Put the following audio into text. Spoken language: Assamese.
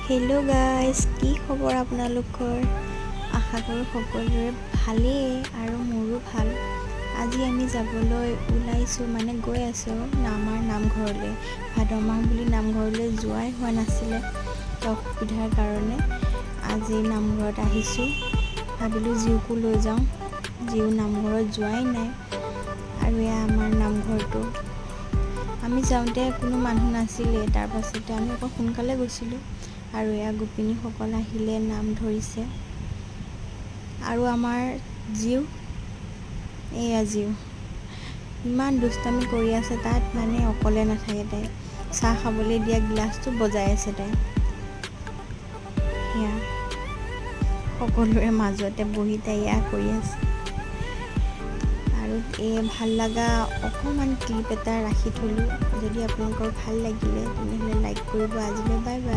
হেল্ল' গাইজ, কি খবৰ আপোনালোকৰ? আশা কৰোঁ সকলোৰে ভালেই আৰু মোৰো ভাল। আজি আমি যাবলৈ ওলাইছোঁ, গৈ আছোঁ আমাৰ নামঘৰলৈ। ভাদ মাহ বুলি নামঘৰলৈ যোৱাই হোৱা নাছিলে, অসুবিধাৰ কাৰণে। আজি নামঘৰত আহিছোঁ, ভাবিলোঁ জীউকো লৈ যাওঁ। জীউ নামঘৰত যোৱাই নাই আৰু এয়া আমাৰ নামঘৰটো। আমি যাওঁতে কোনো মানুহ নাছিলে, তাৰপাছতে আমি অকণ সোনকালে গৈছিলোঁ আৰু এয়া গোপিনীসকল আহিলে, নাম ধৰিছে। আৰু আমাৰ জীউ, এয়া জীউ ইমান দুষ্টামি কৰি আছে। তাত অকলে নাথাকে, তাই চাহ খাবলৈ দিয়া গিলাচটো বজাই আছে। তাই সেয়া সকলোৰে মাজতে বহি তাই এয়া কৰি আছে। আৰু ভাল লগা অকণমান ক্লিপ এটা ৰাখি থ'লোঁ। যদি আপোনালোকৰ ভাল লাগিলে তেনেহ'লে লাইক কৰিব। আজিলৈ বাই বাই।